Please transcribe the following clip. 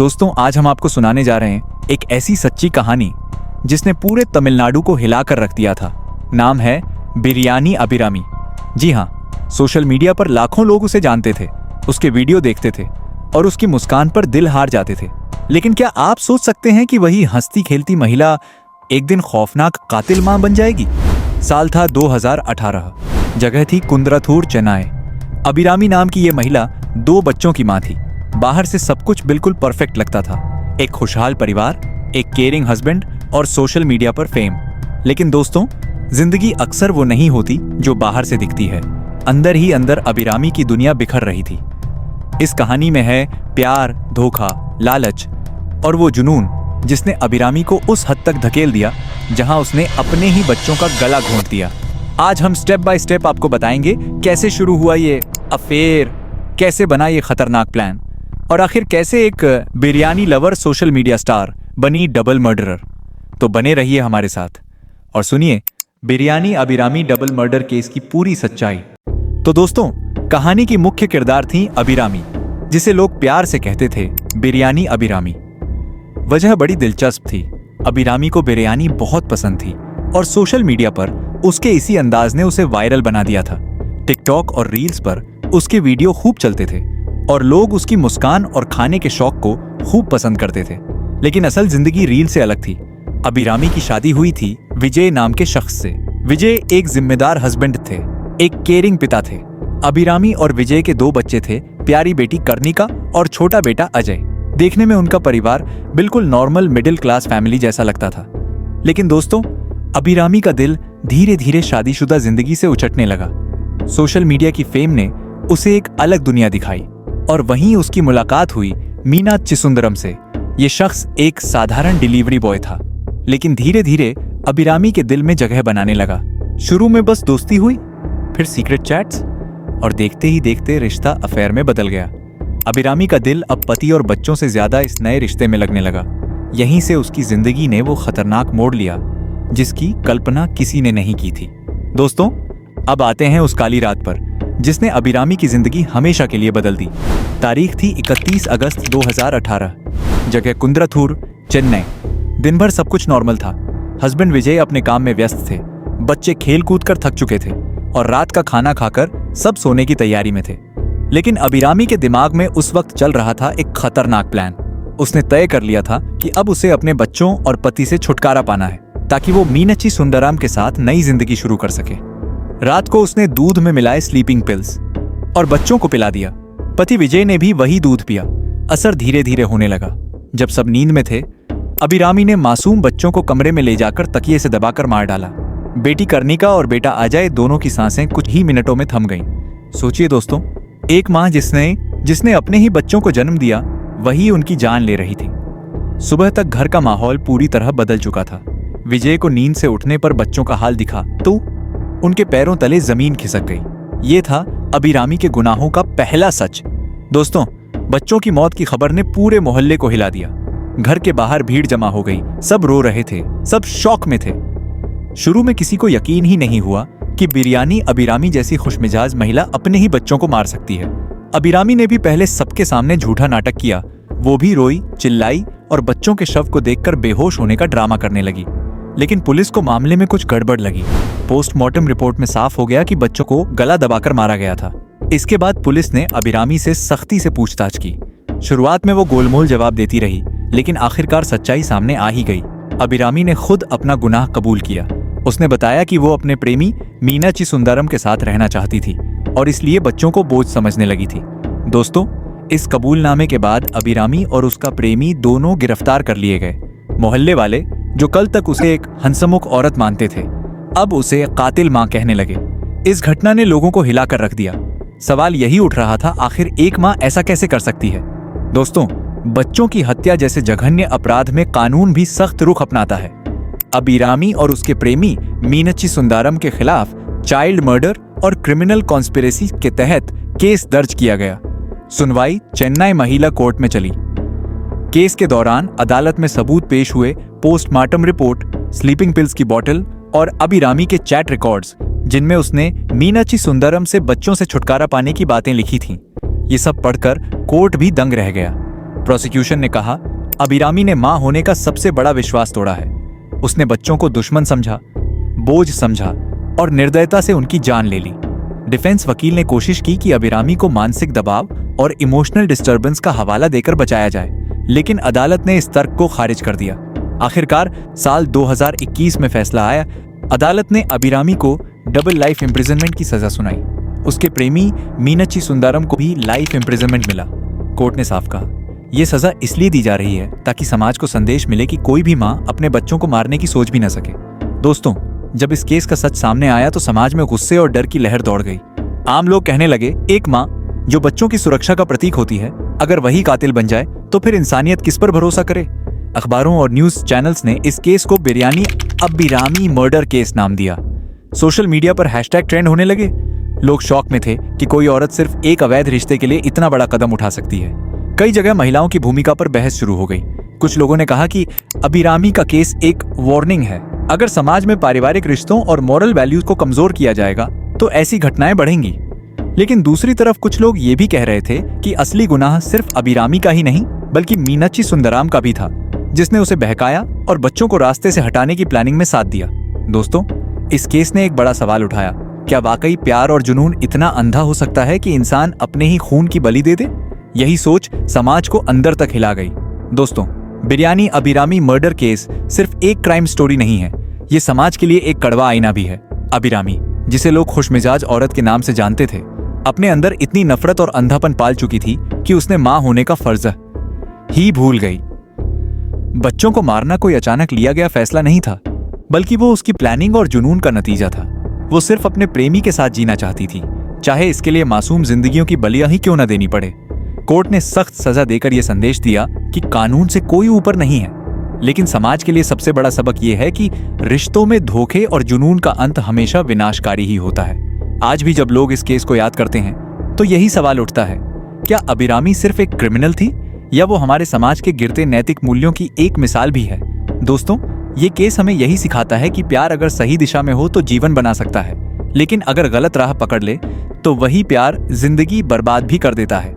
दोस्तों, आज हम आपको सुनाने जा रहे हैं एक ऐसी सच्ची कहानी जिसने पूरे तमिलनाडु को हिलाकर रख दिया था। नाम है बिरयानी अभिरामी। जी हाँ, सोशल मीडिया पर लाखों लोग उसे जानते थे, उसके वीडियो देखते थे और उसकी मुस्कान पर दिल हार जाते थे। लेकिन क्या आप सोच सकते हैं कि वही हंसती खेलती महिला एक दिन खौफनाक कातिल मां बन जाएगी? साल था 2018। जगह थी कुंद्राथूर, चेन्नई। अभिरामी नाम की यह महिला 2 बच्चों की मां थी। बाहर से सब कुछ बिल्कुल परफेक्ट लगता था, एक खुशहाल परिवार, एक केयरिंग हस्बैंड और सोशल मीडिया पर फेम। लेकिन दोस्तों, जिंदगी अक्सर वो नहीं होती जो बाहर से दिखती है। अंदर ही अंदर अभिरामी की दुनिया बिखर रही थी। इस कहानी में है प्यार, धोखा, लालच और वो जुनून जिसने अभिरामी को उस हद तक धकेल दिया जहां उसने अपने ही बच्चों का गला घोंट दिया। आज हम स्टेप बाय स्टेप आपको बताएंगे कैसे शुरू हुआ ये अफेयर, कैसे बना ये खतरनाक प्लान और आखिर कैसे एक biryani lover social media star बनी डबल मर्डरर। तो बने रहिए हमारे साथ और सुनिए biryani Abhirami double murder case की पूरी सच्चाई। तो दोस्तों, कहानी की मुख्य किरदार थी अभिरामी, जिसे लोग प्यार से कहते थे बिरयानी अभिरामी। वजह बड़ी दिलचस्प थी। अभिरामी को बिरयानी बहुत पसंद थी और सोशल मीडिया पर उसके इसी अंदाज ने उसे वायरल बना दिया था। टिकटॉक और रील्स पर उसके वीडियो खूब चलते थे और लोग उसकी मुस्कान और खाने के शौक को खूब पसंद करते थे। लेकिन असल जिंदगी रील से अलग थी। अभिरामी की शादी हुई थी विजय नाम के शख्स से। विजय एक जिम्मेदार हस्बैंड थे, एक केयरिंग पिता थे। अभिरामी और विजय के 2 बच्चे थे, प्यारी बेटी कर्णिका और छोटा बेटा अजय। देखने में उनका परिवार बिल्कुल नॉर्मल मिडिल क्लास फैमिली जैसा लगता था। लेकिन दोस्तों, अभिरामी का दिल धीरे धीरे शादीशुदा जिंदगी से उचटने लगा। सोशल मीडिया की फेम ने उसे एक अलग दुनिया दिखाई और वहीं उसकी मुलाकात हुई मीना चिसुंदरम से। ये शख्स एक साधारण डिलीवरी बॉय था, लेकिन धीरे धीरे अभिरामी के दिल में जगह बनाने लगा। शुरू में बस दोस्ती हुई, फिर सीक्रेट चैट्स और देखते ही देखते रिश्ता अफेयर में बदल गया। अभिरामी का दिल अब पति और बच्चों से ज्यादा इस नए रिश्ते में लगने लगा। यहीं से उसकी जिंदगी ने वो खतरनाक मोड़ लिया जिसकी कल्पना किसी ने नहीं की थी। दोस्तों, अब आते हैं उस काली रात पर जिसने अभिरामी की जिंदगी हमेशा के लिए बदल दी। तारीख थी 31 अगस्त 2018। जगह कुंद्राथूर, चेन्नई। दिन भर सब कुछ नॉर्मल था। हस्बैंड विजय अपने काम में व्यस्त थे, बच्चे खेल कूद कर थक चुके थे और रात का खाना खाकर सब सोने की तैयारी में थे। लेकिन अभिरामी के दिमाग में उस वक्त चल रहा था एक खतरनाक प्लान। उसने तय कर लिया था कि अब उसे अपने बच्चों और पति से छुटकारा पाना है ताकि वो मीनाची सुंदरम के साथ नई जिंदगी शुरू कर सके। रात को उसने दूध में मिलाए स्लीपिंग पिल्स और बच्चों को पिला दिया। पति विजय ने भी वही दूध पिया। असर धीरे धीरे होने लगा। जब सब नींद में थे, अभिरामी ने मासूम बच्चों को कमरे में ले जाकर तकिए से दबाकर मार डाला। बेटी कर्णिका और बेटा अजय दोनों की सांसें कुछ ही मिनटों में थम गईं। सोचिए दोस्तों, एक मां जिसने अपने ही बच्चों को जन्म दिया, वही उनकी जान ले रही थी। सुबह तक घर का माहौल पूरी तरह बदल चुका था। विजय को नींद से उठने पर बच्चों का हाल दिखा तो उनके पैरों तले जमीन खिसक गई। ये था अभिरामी के गुनाहों का पहला सच। दोस्तों, बच्चों की मौत की खबर ने पूरे मोहल्ले को हिला दिया। घर के बाहर भीड़ जमा हो गई, सब रो रहे थे, सब शौक में थे। शुरू में किसी को यकीन ही नहीं हुआ कि बिरयानी अभिरामी जैसी खुशमिजाज महिला अपने ही बच्चों को मार सकती है। अभिरामी ने भी पहले सबके सामने झूठा नाटक किया। वो भी रोई, चिल्लाई और बच्चों के शव को देखकर बेहोश होने का ड्रामा करने लगी। लेकिन पुलिस को मामले में कुछ गड़बड़ लगी। पोस्टमार्टम रिपोर्ट में साफ हो गया कि बच्चों को गला दबाकर मारा गया था। इसके बाद पुलिस ने अभिरामी से सख्ती से पूछताछ की। शुरुआत में वो गोलमोल जवाब देती रही, लेकिन आखिरकार सच्चाई सामने आ ही गई। अभिरामी ने खुद अपना गुनाह कबूल किया। उसने बताया कि वो अपने प्रेमी मीनाची सुंदरम के साथ रहना चाहती थी और इसलिए बच्चों को बोझ समझने लगी थी। दोस्तों, इस कबूलनामे के बाद अभिरामी और उसका प्रेमी दोनों गिरफ्तार कर लिए गए। मोहल्ले वाले, जो कल तक उसे एक हंसमुख औरत मानते थे, अब उसे कातिल मां कहने लगे। इस घटना ने लोगों को हिलाकर रख दिया। सवाल यही उठ रहा था, आखिर एक मां ऐसा कैसे कर सकती है? दोस्तों, बच्चों की हत्या जैसे जघन्य अपराध में कानून भी सख्त रुख अपनाता है। अभिरामी और उसके प्रेमी मीनाची सुंदरम के खिलाफ चाइल्ड मर्डर और क्रिमिनल कॉन्स्पिरेसी के तहत केस दर्ज किया गया। सुनवाई चेन्नई महिला कोर्ट में चली। केस के दौरान अदालत में सबूत पेश हुए। पोस्टमार्टम रिपोर्ट, स्लीपिंग पिल्स की बोतल और अभिरामी के चैट रिकॉर्ड्स, जिनमें उसने मीनाची सुंदरम से बच्चों से छुटकारा पाने की बातें लिखी थीं। ये सब पढ़कर कोर्ट भी दंग रह गया। प्रोसिक्यूशन ने कहा, अभिरामी ने मां होने का सबसे बड़ा विश्वास तोड़ा है। उसने बच्चों को दुश्मन समझा, बोझ समझा और निर्दयता से उनकी जान ले ली। डिफेंस वकील ने कोशिश की कि अभिरामी को मानसिक दबाव और इमोशनल डिस्टर्बेंस का हवाला देकर बचाया जाए, लेकिन अदालत ने इस तर्क को खारिज कर दिया। आखिरकार साल 2021 में फैसला आया। अदालत ने अभिरामी को डबल लाइफ इम्प्रिजनमेंट की सजा सुनाई। उसके प्रेमी मीनाक्षी सुंदरम को भी लाइफ इम्प्रिजनमेंट मिला। कोर्ट ने साफ कहा, यह सजा इसलिए दी जा रही है ताकि समाज को संदेश मिले कि कोई भी मां अपने बच्चों को मारने की सोच भी न सके। दोस्तों, जब इस केस का सच सामने आया तो समाज में गुस्से और डर की लहर दौड़ गई। आम लोग कहने लगे, एक मां जो बच्चों की सुरक्षा का प्रतीक होती है, अगर वही कातिल बन जाए तो फिर इंसानियत किस पर भरोसा करे। अखबारों और न्यूज चैनल्स ने इस केस को बिरयानी अभिरामी मर्डर केस नाम दिया। सोशल मीडिया पर हैशटैग ट्रेंड होने लगे। लोग शॉक में थे कि कोई औरत सिर्फ एक अवैध रिश्ते के लिए इतना बड़ा कदम उठा सकती है। कई जगह महिलाओं की भूमिका पर बहस शुरू हो गई। कुछ लोगों ने कहा कि अभिरामी का केस एक वार्निंग है। अगर समाज में पारिवारिक रिश्तों और मॉरल वैल्यूज को कमजोर किया जाएगा तो ऐसी घटनाएं बढ़ेंगी। लेकिन दूसरी तरफ कुछ लोग ये भी कह रहे थे कि असली गुनाह सिर्फ अभिरामी का ही नहीं बल्कि मीनाक्षी सुंदरम का भी था, जिसने उसे बहकाया और बच्चों को रास्ते से हटाने की प्लानिंग में साथ दिया। दोस्तों, इस केस ने एक बड़ा सवाल उठाया, क्या वाकई प्यार और जुनून इतना अंधा हो सकता है कि इंसान अपने ही खून की बलि दे दे? यही सोच समाज को अंदर तक हिला गई। दोस्तों, बिरयानी अभिरामी मर्डर केस सिर्फ एक क्राइम स्टोरी नहीं है, ये समाज के लिए एक कड़वा आईना भी है। अभिरामी, जिसे लोग खुशमिजाज औरत के नाम से जानते थे, अपने अंदर इतनी नफरत और अंधापन पाल चुकी थी कि उसने मां होने का फर्ज ही भूल गई। बच्चों को मारना कोई अचानक लिया गया फैसला नहीं था, बल्कि वो उसकी प्लानिंग और जुनून का नतीजा था। वो सिर्फ अपने प्रेमी के साथ जीना चाहती थी, चाहे इसके लिए मासूम जिंदगियों की बलियां ही क्यों न देनी पड़े। कोर्ट ने सख्त सजा देकर यह संदेश दिया कि कानून से कोई ऊपर नहीं है। लेकिन समाज के लिए सबसे बड़ा सबक यह है कि रिश्तों में धोखे और जुनून का अंत हमेशा विनाशकारी ही होता है। आज भी जब लोग इस केस को याद करते हैं तो यही सवाल उठता है, क्या अभिरामी सिर्फ एक क्रिमिनल थी या वो हमारे समाज के गिरते नैतिक मूल्यों की एक मिसाल भी है? दोस्तों, ये केस हमें यही सिखाता है कि प्यार अगर सही दिशा में हो तो जीवन बना सकता है, लेकिन अगर गलत राह पकड़ ले तो वही प्यार जिंदगी बर्बाद भी कर देता है।